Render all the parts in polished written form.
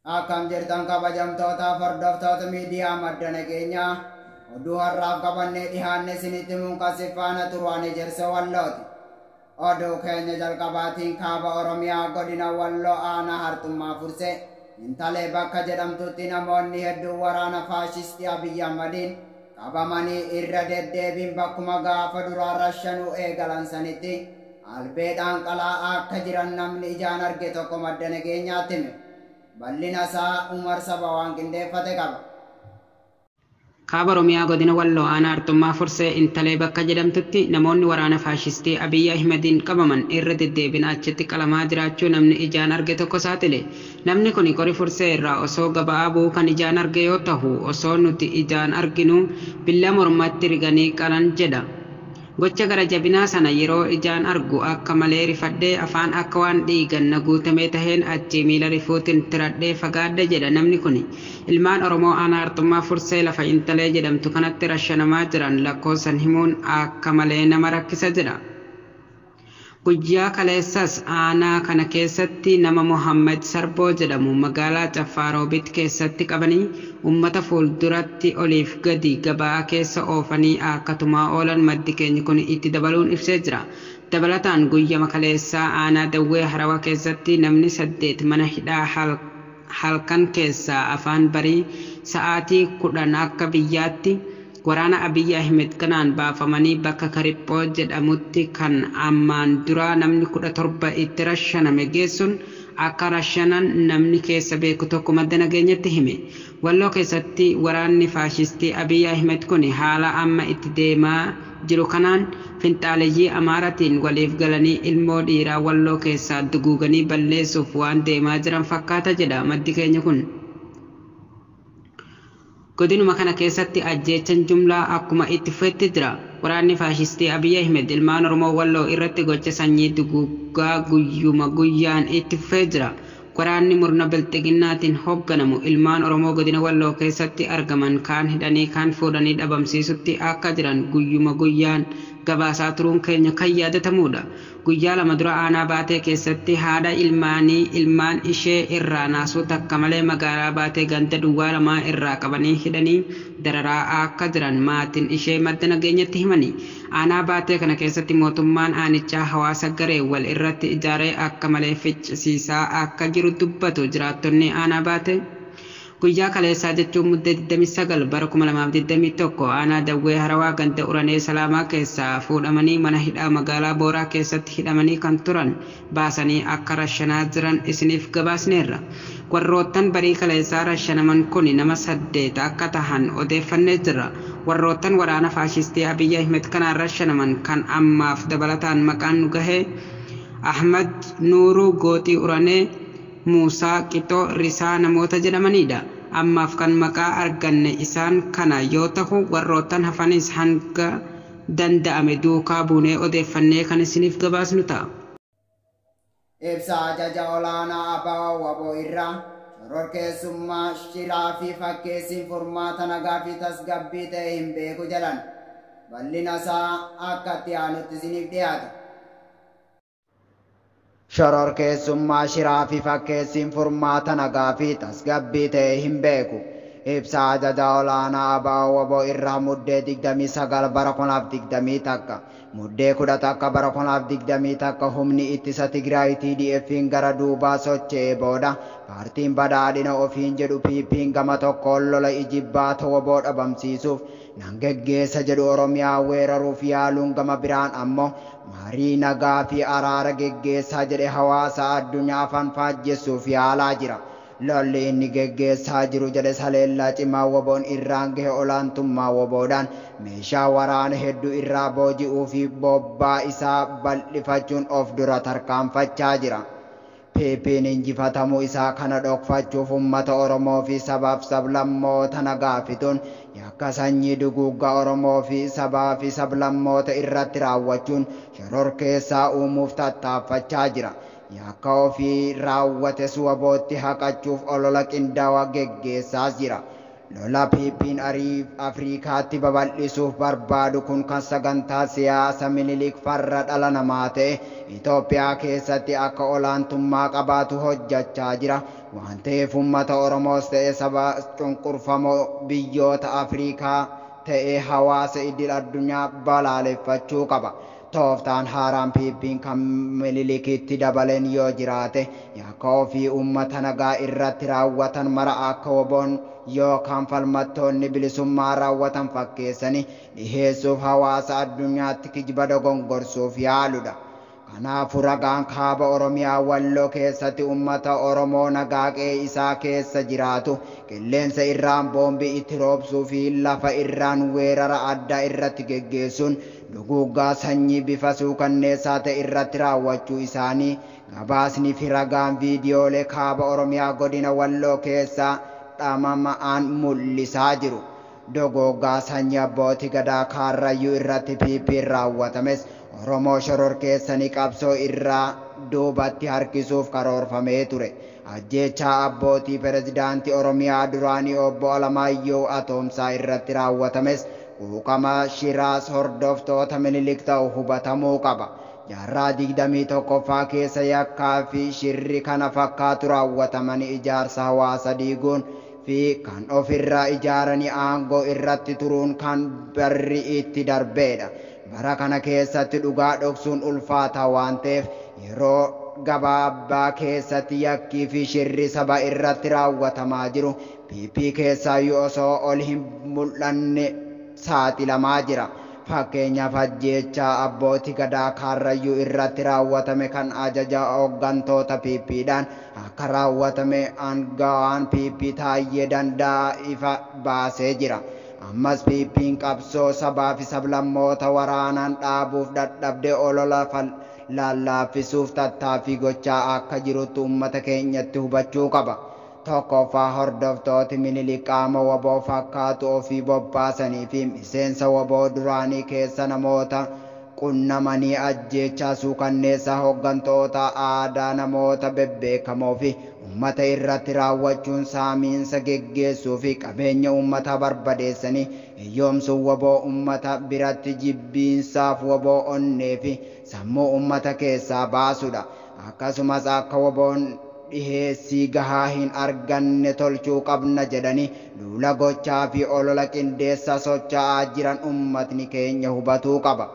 Akkam jirtan kabajamtoota hordoftoota miidiyaa madda nageenyaa oduu har'aaf qabannee dhihaanne isinitti munqasifaana turaan ejersa wallooti. Oduu keenya jalqabaatiin kaaba Oromiyaa godina Walloo aanaa Hartummaa Fursee intalee bakka jedhamtutti namoonni hedduun waraana faashistii Abiyyi Ahmadiin qabamanii irra deddeebiin bakkuma gaafa duraa rashanuu eegalan sanitti albeedhaan qalaa akka jiran namni ijaan arge tokko madda nageenyaatti hime. Bal'ina isaa Umar Saba waan qindeeffate qaba. Kaaba Oromiyaa godina Walloo aanaa Hartummaa Fursee intalee bakka jedhamtutti namoonni waraana faashistii Abiyyi Ahmadiin qabaman irra deddeebiin achitti qalamaa jiraachuu namni ijaan arge tokko saaxile. Namni kun qorii Fursee irraa osoo gaba'aa bu'u kan ijaan arge yoo ta'u osoo nuti ijaan arginu billaa mormatti riganii qalan jedha. Gocha gara jabinaa sana yeroo ijaan argu akka malee rifadhee afaan akka waan dhiigan na guutamee taheen achi miila rifuutiin tiradhee fagaadde jedha namni kun. Ilmaan Oromoo aanaa Hartummaa Fursee lafa intalee jedhamtu kanatti rashanamaa jiran lakkoofsan himuun akka malee nama rakkisa jedha. Guyyaa kaleessas aanaa kana keessatti nama Muhammad Sarboo jedhamu magaalaa Caffaaroobit keessatti qabanii ummata fuulduratti oliif gadi gabaa keessa oofanii akkatumaa oolan maddi keenya kun itti dabaluun ibsee jira. Dabalataan guyyaa kaleessaa aanaa Dawwee Harawa keessatti namni 8 mana hidhaa halkan keessaa afaan barii sa'aatii 10 akka biyyaatti waraana Abiyyi Ahmed kanaan baafamanii bakka Kariphoo jedhamutti kan ammaan dura namni 17 itti rashaname geessuun akka rashanan namni keessa beeku tokko madda nageenyatti hime. Walloo keessatti waraanni faashistii Abiyyi Ahmed kun haala amma itti deemaa jiru kanaan finxaaleeyyii Amaaratiin waliif galanii ilmoo dhiiraa Walloo keessaa duguuganii balleessuuf waan deemaa jiran fakkaata jedha maddi keenya kun. Godinuma kana keessatti ajjeechan jumlaa akkuma itti fufetti jira. Waraanni faashistii Abiyyi Ahmed ilmaan Oromoo Walloo irratti gocha sanyii duguugaa guyyuma guyyaan itti fufee jira. Waraanni murna bilxiginnaatiin hoogganamu ilmaan Oromoo godina Walloo keessatti argaman kaan hidhanii kaan fuudhanii dhabamsiisutti akka jiran guyyuma guyyaan gabaasaa turuun keenya kan yaadatamudha. Guyyaa lama dura aanaa Baatee keessatti haadha ilmaan ishee irraa naasuu takka malee magaalaa Baatee ganda duwwaa lamaa irraa qabanii hidhanii dararaa akka jiran maatiin ishee madda nageenyatti himani. Aanaa Baatee kana keessatti mootummaan aanichaa hawaasa garee wal irratti ijaaree akka malee ficcisiisaa akka jiru dubbatu jiraattonni aanaa Baatee. Guyyaa kaleessaa jechuun muddee 29 bara 2021 aanaa Dawwee Harawaa ganda Uranee Salaamaa keessaa fuudhamanii mana hidhaa magaalaa Booraa keessatti hidhamanii kan turan baasanii akka rashanaa jiran isiniif gabaasneerra. Warroottan barii kaleessaa rashanaman kun nama 8 akka tahan odeeffannee jirra. Warroottan waraana faashistii Abiyyi Ahmed kanaan rashanaman kan ammaaf dabalataan maqaan nu gahee Ahmad Nuuruu Gooxii Uranee Muusaa Qixoo Risaa namoota jedhamanidha. Ammaaf kan maqaa arganne isaan kana yoo ta'u warroottan hafanis hanga danda'ame duukaa buunee odeeffannee kan isiniif gabaasnu ta'a. Ibsa ajaja olaanaa Abaa Waboo irraa shororkeessummaa shiraa fi fakkeessiin furmaata nagaa fi tasgabbii ta'e hin beeku jedhan. Bal'ina isaa akka itti aanutti isiniif dhiyaata. Shororkeessummaa shiraa fi fakkeessiin furmaata nagaa fi tasgabbii ta'e hin beeku. Ibsa ajaja olaanaa Abaa Waboo irraa muddee 29 bara 2021 muddee 11 bara 2021 humni ittisa Tigraay TDF'n gara duubaa socho'ee booda paartiin badhaadhina ofiin jedhu PP'n gama tokkoon lola ijibbaata Waboo dhabamsiisuuf nan geggeessa jedhu Oromiyaa weeraruuf yaaluun gama biraan ammoo marii nagaa fi araara geggeessaa jedhe hawaasa addunyaa afaan faajjessuuf yaalaa jira. Lolli inni geggeessaa jiru jedhe saleellaa cimaa Waboon irraan gahe olaantummaa Waboodhaan meeshaa waraana hedduu irraa booji'uu fi bobbaa isaa bal'ifachuun of dura tarkaanfachaa jira. PP'n injifatamuu isaa kana dhokfachuuf uummata Oromoo fi sabaaf sablammoota nagaa fituun yakka sanyii duguuggaa Oromoo fi sabaa fi sablammoota irratti raawwachuun shororkeessaa uumuuf tattaaffachaa jira. Yakka ofii raawwates Wabootti haqachuuf olola qindaawaa geggeessaa jira. lola piippiin Afriikaatti babal'isuuf barbaadu kun kan sagantaa siyaasa Minilik farra dhala namaa ta'e Itoophiyaa keessatti akka olaantummaa qabaatu hojjechaa jira. Waan ta'eef uummata Oromoos ta'e saba cunqurfamoo biyyoota Afriikaa ta'e hawaasa idil addunyaa balaaleffachuu qaba. Tooftaan haaraan piippiin kan Minilikitti dabaleen yoo jiraate yakka ofii uummata nagaa irratti raawwatan mara akka woboon yookaan falmattoonni bilisummaa raawwatan fakkeessanii dhiheessuuf hawaasa addunyaatti kijiba dogongorsuuf yaaludha. Kanaafuu ragaan kaaba Oromiyaa Walloo keessatti uummata Oromoo nagaa qe'ee isaa keessa jiraatu qilleensa irraan boombii itti roobsuu fi lafa irraan weerara addaa irratti geggeessuun duguuggaa sanyii bifa suukanneessaa ta'e irratti raawwachuu isaanii gabaasni fi ragaan viidiyoolee kaaba Oromiyaa godina Walloo keessaa dhamama'aan mul'isaa jiru. Dogoggaa sanyii abbootii gadaa Kaarrayyuu irratti piippiin raawwatames Oromoo shororkeessanii qabsoo irraa duubatti harkisuuf karoorfamee ture. Ajjeechaa abbootii pirezidaantii Oromiyaa duraanii obbo Alamaayyoo Atoomsaa irratti raawwatames quuqama shiraas hordoftoota Minilik ta'u hubatamuu qaba. Jaarraa 21ffaa keessa yakkaa fi shirri kana fakkaatu raawwatamanii ijaarsa hawaasa diiguun fi kan ofirraa ijaaranii aangoo irratti turuun kan barri itti darbeedha. Bara kana keessatti dhugaa dhoksuun ulfaataa waan ta'eef yeroo gabaabaa keessatti yakkii fi shirri saba irratti raawwatamaa jiru piippii keessaayyuu osoo ol hin mul'anne saaxilamaa jira. Fakkeenyaaf ajjeechaa abbootii gadaa Kaarrayyuu irratti raawwatame kan ajaja hooggantoota piippiidhaan akka raawwatame aangawaan piippii Taayyee Danda'aa ifa baasee jira. Ammas piippiin qabsoo sabaa fi sablammoota waraanaan dhaabuuf dadhabdee olola lallaaffisuuf tattaaffii gochaa akka jirutti uummata keenyatti hubachuu qaba. Tokkoffaa hordoftooti Minilik qaama waboo fakkaatu ofii bobbaasanii fi miseensa waboo duraanii keessa namoota qunnamanii ajjeechaa suukanneessaa hooggantoota aadaa namoota bebbeekamoo fi uummata irratti raawwachuun saamiinsa geggeessuu fi qabeenya uummata barbadeessanii hiyyoomsuun waboo uummata biratti jibbiinsaaf waboo onnee fi sammuu uummata keessaa baasudha. Akkasumas akka waboon dhiheessii gahaa hin arganne tolchuu qabna jedhanii duula gochaa fi olola qindeessa socho'aa jiran uummatni keenya hubatuu qaba.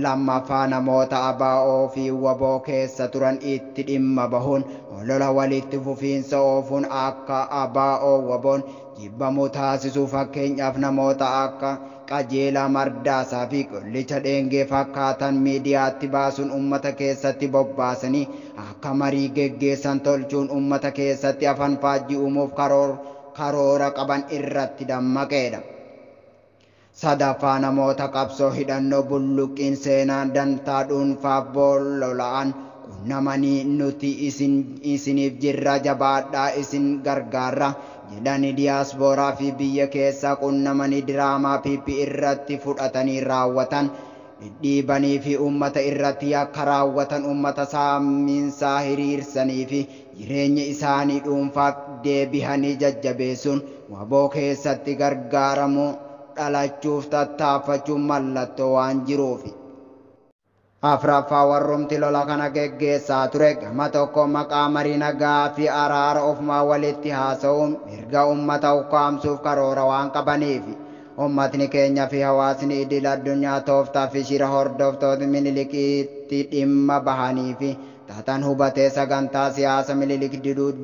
Lammaffaa namoota ABO fi waboo keessa turan itti dhimma bahuun olola walitti fufiinsa oofuun akka ABO waboon jibbamu taasisuu fakkeenyaaf namoota akka Qajeelaa Mardaasaa fi Qollicha Dheengee fakkaatan miidiyaatti baasuun uummata keessatti bobbaasanii akka marii geggeessan tolchuun uummata keessatti afaan faajjii uumuuf karoora qaban irratti dammaqeedha. Sadaffaa namoota qabsoo hidhannoo bulluqiin seenaan dantaa dhuunfaaf boolola'an qunnamanii nuti isiniif jirra jabaadhaa isin gargaarra jedhanii diyaaspooraa fi biyya keessaa qunnamanii diraamaa piippii irratti fudhatanii raawwatan dhidhiibanii fi uummata irratti yakka raawwatan uummata saamiinsaa hiriirsanii fi jireenya isaanii dhuunfaaf deebihanii jajjabeessuun waboo keessatti gargaaramuu dhalachuuf tattaaffachuun mallattoo waan jiruufi. Afraffaa warrumti lola kana geggeessaa ture gama tokko maqaa marii nagaa fi araara ofumaa walitti haasa'uun mirga uummata ukkaamsuuf karoora waan qabaniifi uummatni keenya fi hawaasni idil addunyaa tooftaa fi shira hordoftoota Minilikiitti dhimma bahanii fi taatan hubatee sagantaa siyaasa Minilik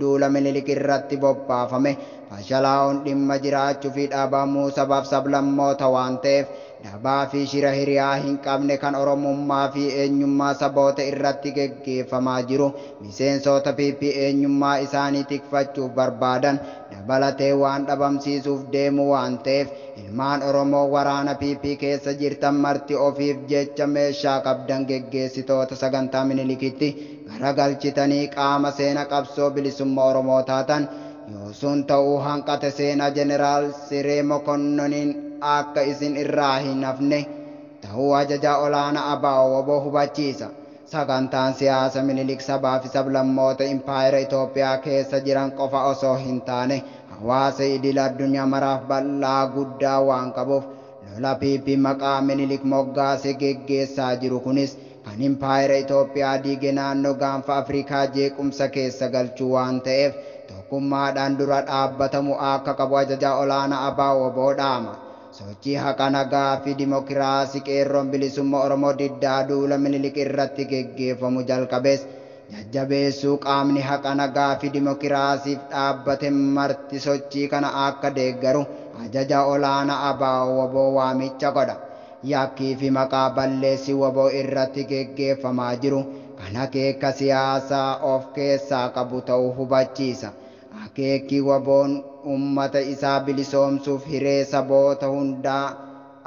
duula Minilik irratti bobbaafame fashalaa'uun dhimma jiraachuu fi dhabamuu sabaaf sablammoota waan ta'eef dhabaa fi shira hiriyaa hin qabne kan oromummaa fi eenyummaa saboota irratti geggeeffamaa jiru miseensota piippii eenyummaa isaanii tikfachuuf barbaadan dabalatee waan dhabamsiisuuf deemu waan ta'eef ilmaan Oromoo waraana piippii keessa jirtan marti ofiif jecha meeshaa qabdan geggeessitoota sagantaa Minilikitti garagalchitanii qaama seena qabsoo bilisummaa Oromoo taatan yoo sun ta'uu hanqate seena jeneraal Siree Mokonnoniin akka isin irraa hin hafne ta'uu ajajaa olaanaa ABO hubachiisa. Sagantaan siyaasa Minilik sabaa fi sablammoota impaayera Itoophiyaa keessa jiran qofa osoo hin taane hawaasa idil addunyaa maraaf bal'aa guddaa waan qabuuf lola piipii maqaa Minilik moggaase geggeessaa jiru kunis kan impaayera Itoophiyaa diige naannoo gaanfa Afrikaa jeequmsa keessa galchuu waan ta'eef tokkummaadhaan dura dhaabbatamu akka qabu ajajaa olaanaa ABO dhaama. Sochii haqa nagaa fi dimokiraasii qeerroon bilisummaa Oromoo diddaa duula Minilik irratti geggeeffamu jalqabees jajjabeessuu qaamni haqa nagaa fi dimokiraasiif dhaabbate marti sochii kana akka deeggaru ajajaa olaanaa ABO waamicha godha. Yakkii fi maqaa balleessii WBO irratti geggeeffamaa jiru kan akeeka siyaasaa of keessaa qabu ta'uu hubachiisa. Akeekii WBO'n ummata isaa bilisoomsuuf hiree saboota hundaa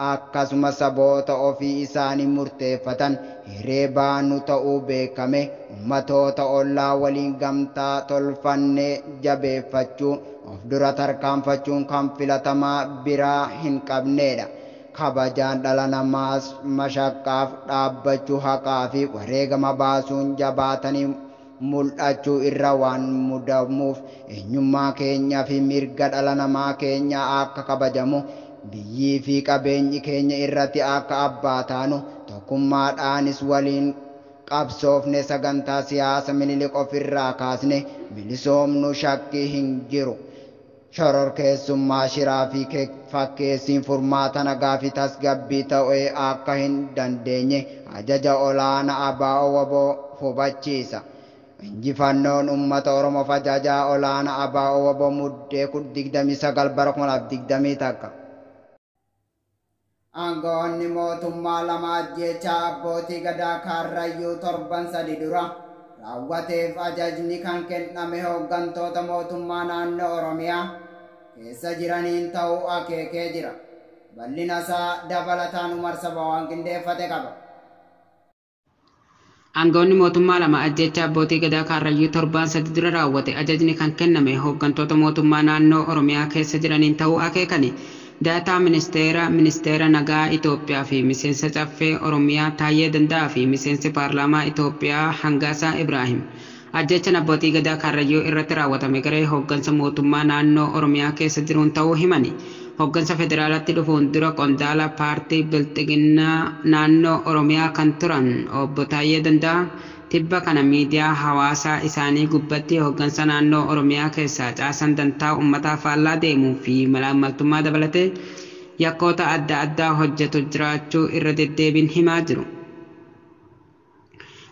akkasuma saboota ofii isaanii murteeffatan hiree baanu ta'uu beekame ummatoota ollaa waliin gamtaa tolfannee jabeeffachuu of dura tarkaanfachuun kan filatamaa biraa hin qabneedha. Kabajaan dhala namaas mashaqqaaf dhaabbachuu haqaa fi wareegama baasuun jabaatanii mul'achuu irra waan mudamuuf eenyummaa keenyaa fi mirga dhala namaa keenya akka kabajamu biyyii fi qabeenyi keenya irratti akka abbaa taanu tokkummaadhaanis waliin qabsoofne sagantaa siyaasa Minilik ofirraa kaasne bilisoomnu shakkii hin jiru. Shororkeessummaa shiraa fi fakkeessiin furmaata nagaa fi tasgabbii ta'ee akka hin dandeenye ajaja olaanaa ABO hubachiisa. Injifannoon uummata Oromoof ajajaa olaanaa ABO muddee 29 bara 2021. Aangoonni mootummaa lama ajjeechaa abbootii gadaa Karrayyuu torban 3 dura raawwateef ajajni kan kenname hooggantoota mootummaa naannoo Oromiyaa keessa jiraniin ta'uu akeekee jira. Bal'ina isaa dabalataan Umar Saba waan qindeeffate qaba. Aangoonni mootummaa lama ajjeechaa abbootii gadaa Karrayyuu torban 3 dura raawwate ajajni kan kenname hooggantoota mootummaa naannoo Oromiyaa keessa jiraniin ta'uu akeekani. Daataa ministeera nagaa Itoophiyaa fi miseensa caffee Oromiyaa Taayyee Danda'aa fi miseensi paarlaamaa Itoophiyaa Hangaasaa Ibraahim ajjeechaan abbootii gadaa Karrayyuu irratti raawwatame garee hooggansa mootummaa naannoo Oromiyaa keessa jiruun ta'uu himani. Hooggansa federaalaatti dhufuun dura qondaala paartii Bilxiginnaa naannoo Oromiyaa kan turan obbo Taayyee Danda'aa tibba kana miidiyaa hawaasaa isaanii gubbatti hooggansa naannoo Oromiyaa keessaa caasan dantaa uummataa faallaa deemuu fi malaammaltummaa dabalatee yakkoota adda addaa hojjetu jiraachuu irra deddeebiin himaa jiru.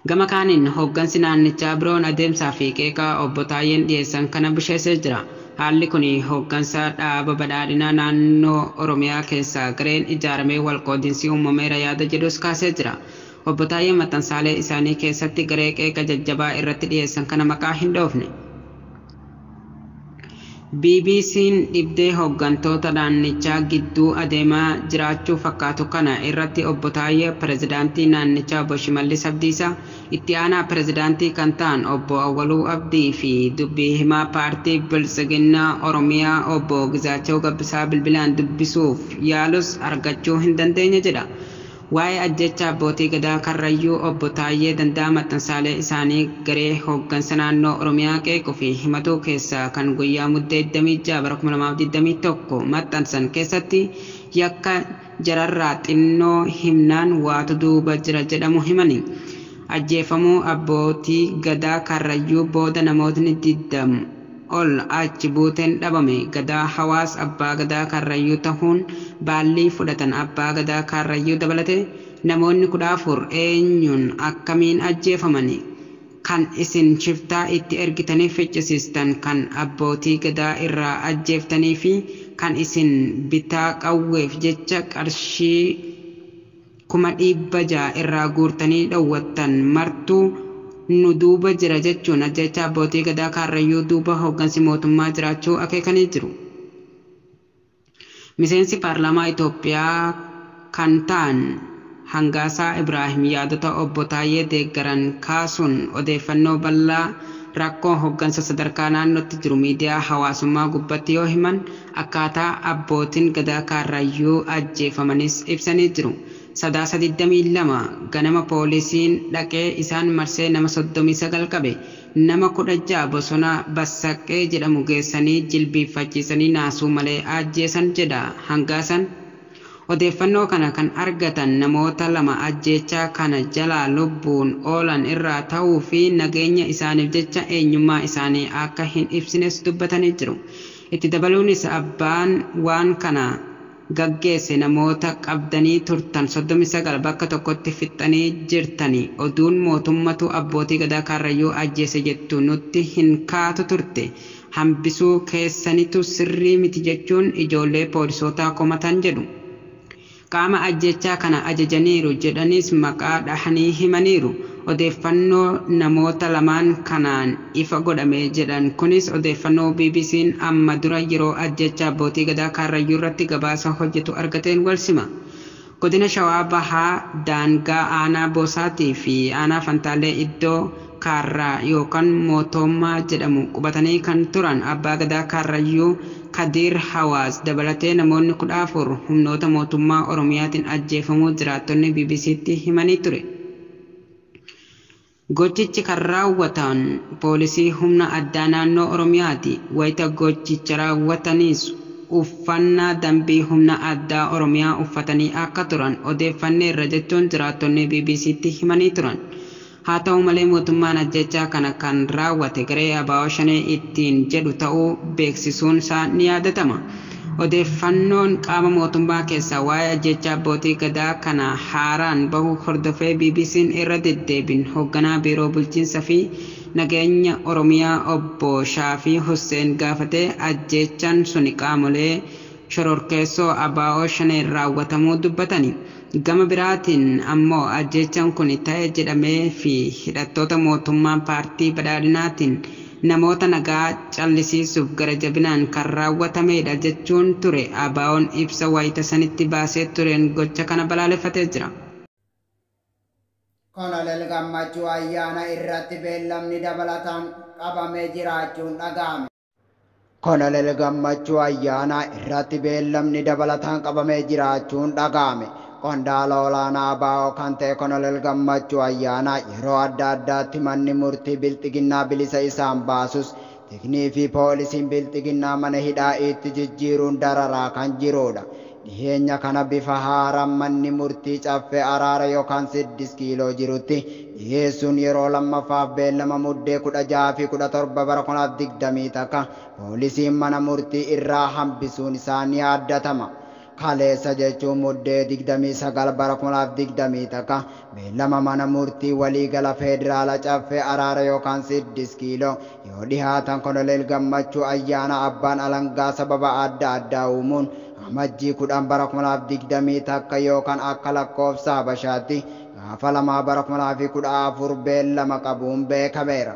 Gama kaaniin hooggansi naannichaa biroon adeemsaa fi qeeqaa obbo Taayyeen dhiyeessan kana busheessee jira. Haalli kun hooggansa dhaaba badhaadhinaa naannoo Oromiyaa keessaa gareen ijaaramee walqoodinsi uumameera yaada jedhus kaasee jira. Obbo Taayyeen maxxansaalee isaanii keessatti garee qeeqa jajjabaa irratti dhiyeessan kana maqaa hin dhoofne. BBC'n dhibdee hooggantoota naannichaa gidduu adeemaa jiraachuu fakkaatu kana irratti obbo Taayyee pirezidaantii naannichaa obbo Shimallis Abdiisaa, itti aanaa pirezidaantii kan ta'an obbo Awwaluu Abdii fi dubbii himaa paartii Bilxiginnaa Oromiyaa obbo Gizaachoo Gabbisaa bilbilaan dubbisuuf yaalus argachuu hin dandeenye jedha. Waa'ee ajjeechaa abbootii gadaa Karrayyuu obbo Taayyee Danda'aa maxxansaalee isaanii garee hooggansa naannoo Oromiyaa qeequu fi himatuu keessaa kan guyyaa muddee 26 bara 2021 maxxansan keessatti yakka jararraa xinnoo himnaan waatu duuba jira jedhamu himani. Ajjeefamuu abbootii gadaa Karrayyuu booda namootni 20 ol achi buuteen dhabame gadaa hawaas abbaa gadaa Karrayyuu ta'uun baallii fudhatan abbaa gadaa Karrayyuu dabalate namoonni 14 eenyuun akkamiin ajjeefamani kan isin shiftaa itti ergitanii ficcisiistan kan abbootii gadaa irraa ajjeeftanii fi kan isin bitaa qawweef jecha qarshii 600,000 irraa guurtanii dhowwattan martuu nu duuba jira jechuun ajjeechaa abbootii gadaa Karrayyuu duuba hooggansi mootummaa jiraachuu akeekanii jiru. Miseensi paarlaamaa Itoophiyaa kan ta'an Hangaasaa Ibraahim yaadota obbo Taayyee deeggaran kaasuun odeeffannoo bal'aa rakkoo hoggansa sadarkaa naannootti jiru miidiyaa hawaasummaa gubbatti yoo himan akkaataa abbootiin gadaa Kaarrayyuu ajjeefamanis ibsanii jiru. Sadaasa 22 ganama poolisiin dhaqee isaan marsee nama 39 qabe. Nama 16 bosona Bassaqee jedhamu geessanii jilbiiffachiisanii naasuu malee ajjeesan jedha hangaasan. Odeeffannoo kana kan argatan namoota lama ajjeechaa kana jalaa lubbuun oolan irraa ta'uu fi nageenya isaaniif jecha eenyummaa isaanii akka hin ibsines dubbatanii jiru. Itti dabaluunis abbaan waan kana gaggeesse namoota qabdanii turtan 39 bakka tokkotti fixanii jirtanii oduun mootummatu abbootii gadaa Kaarrayyuu ajjeese jettu nutti hin kaatu turte hambisuu keessanitu sirrii miti jechuun ijoollee poolisootaa komatan jedhu. Qaama ajjechaa kana ajajaniiru jedhanis maqaa dhahanii himaniiru. Odeeffannoo namoota lamaan kanaan ifa godhame jedhan kunis odeeffannoo BBC'n amma dura yeroo ajjechaa abbootii gadaa Kaarrayyuu irratti gabaasa hojjetu argateen walsima. Godina Shawaa Bahaa daangaa aanaa Boosaatii fi aanaa Fantaalee iddoo Kaarraa yookaan mootummaa jedhamu qubatanii kan turan abbaa gadaa Kaarrayyuu Kadiir Hawaas dabalatee namoonni 14 humnoota mootummaa Oromiyaatiin ajjeefamuu jiraattonni BBC'tti himanii ture. Gochichi kan raawwatan poolisii humna addaa naannoo Oromiyaati. Wayita gochicha raawwatanis uffannaa dambii humna addaa Oromiyaa uffatanii akka turan odeeffanneerra jechuun jiraattonni BBC'tti himanii turan. Haa ta'u malee mootummaan ajjechaa kana kan raawwate garee ABO Shanee ittiin jedhu ta'uu beeksisuun isaa ni yaadatama. Odeeffannoon qaama mootummaa keessaa waa'ee ajjechaa abbootii gadaa kana haaraan bahu hordofee BBC'n irra deddeebiin hoogganaa biiroo bulchiinsa fi nageenya Oromiyaa obbo Shaafii Hussein gaafatee ajjechaan suni qaamolee shororkeessoo ABO Shanee raawwatamuu dubbatanii. Gama biraatiin ammoo ajjechaan kun ta'e jedhamee fi hidhattoota mootummaa paartii badhaadhinaatiin namoota nagaa callisiisuuf gara jabinaan kan raawwatamedha jechuun ture. ABO'n ibsa wayita sanitti baasee tureen gocha kana balaaleffatee jira. Koloneel Gammachuu ayyaana irratti beellamni dabalataan qabamee jiraachuun dhaga'ame. Koloneel Gammachuu ayyaana irratti beellamni dabalataan qabamee jiraachuun dhaga'ame. Qondaala olaanaa ABO kan ta'e Koloneel Gammachuu ayyaana yeroo adda addaatti manni murtii bilxiginnaa bilisa isaan baasus tiknii fi poolisiin bilxiginnaa mana hidhaa itti jijjiiruun dararaa kan jirudha. Dhiheenya kana bifa haaraan manni murtii caffee araara yookaan 6 kiiloo jirutti dhiheessuun yeroo lammaffaaf beellama muddee 16 fi 17 bara 2020 takka poolisiin mana murtii irraa hambisuun isaa ni yaaddatama. Kaleessa jechuun muddee 29 bara 2020 takka beellama mana murtii waliigala federaala caffee araara yookaan 6 kiiloo yoo dhihaatan Koloneel Gammachuu ayyaana abbaan alangaa sababa adda addaa uumuun amajjii 10 bara 2020 takka yookaan akka lakkoofsa Habashaatti gaafa 2 bara 2014 beellama qabuun beekameera.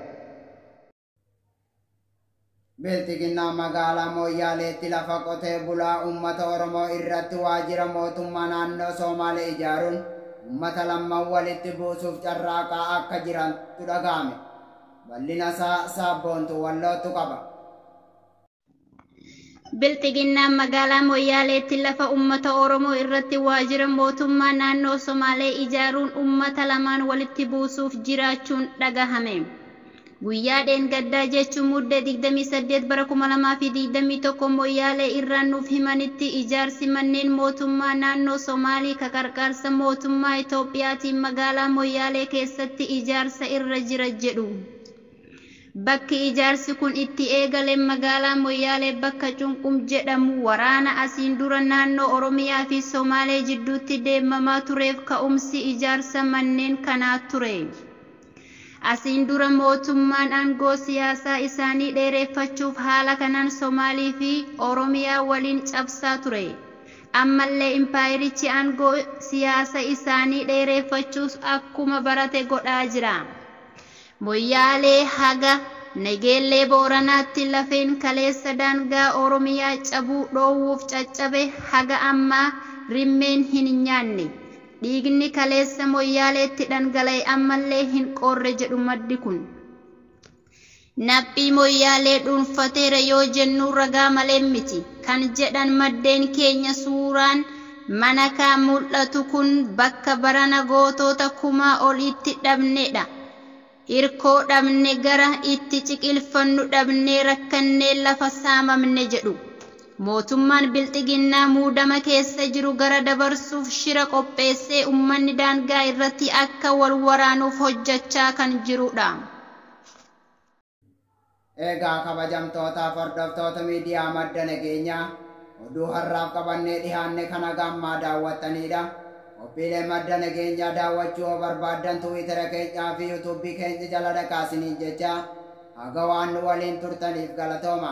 Bilxiginnaa magaalaa Mooyyaaleetti lafa qotee bulaa uummata Oromoo irratti waajjira mootummaa naannoo Somaalee ijaaruun uummata lamman walitti buusuuf carraaqaa akka jirantu dhaga'ame. Bal'ina isaa Saabboontuu Wallootu qaba. Bilxiginnaan magaalaa Mooyyaaleetti lafa uummata Oromoo irratti waajjira mootummaa naannoo Somaalee ijaaruun uummata lamaan walitti buusuuf jiraachuun dhagahame. Guyyaa dheengaddaa jechuun muddee 28 bara 2021 Mooyyaalee irraan nuuf himanitti ijaarsi manneen mootummaa naannoo Somaalii qarqaarsa mootummaa Itoophiyaatiin magaalaa Mooyyaalee keessatti ijaarsa irra jira jedhu. Bakki ijaarsi kun itti eegale magaalaa Mooyyaalee bakka Cunqum jedhamu waraana asiin dura naannoo Oromiyaa fi Somaalee jidduutti deemamaa tureef ka'umsi ijaarsa manneen kanaa ture. Asiin dura mootummaan aangoo siyaasaa isaanii dheereffachuuf haala kanaan Somaalii fi Oromiyaa waliin cabsaa ture. Ammallee impaayirichi aangoo siyaasa isaanii dheereffachuuf akkuma barate godhaa jira. Mooyyaalee haga Nageellee Booranaatti lafeen kaleessa daangaa Oromiyaa cabuu dhoowwuuf caccabe haga ammaa rimmeen hin nyaanne. Dhiigni kaleessa Mooyyaaleetti dhangala'e ammallee hin qorre jedhu maddi kun. Naphii Moyyaalee dhuunfateera yoo jennu ragaa malee miti. Kan jedhan maddeen keenya suuraan mana kan mul'atu kun bakka barana gootota kumaa ol itti dhabnedha. Hirkoo dhabne gara itti ciqilfannu dhabnee rakkannee lafa saamamne jedhu. Mootummaan Bilxiginnaa muudama keessa jiru gara dabarsuuf shira qopheessee uummanni daangaa irratti akka wal waraanuuf hojjechaa kan jirudha. Egaa kabajamtootaaf hordoftoota miidiyaa madda nageenyaa oduu har'aaf qabannee dhiyaanne kana gammaa daawwattanidha. Qophiilee madda nageenyaa daawwachuu yoo barbaaddan Tiwiitara keenyaa fi yuutuubii keenya jala dhaqaa isiniin jecha haga waan nu waliin turtaniif galatooma.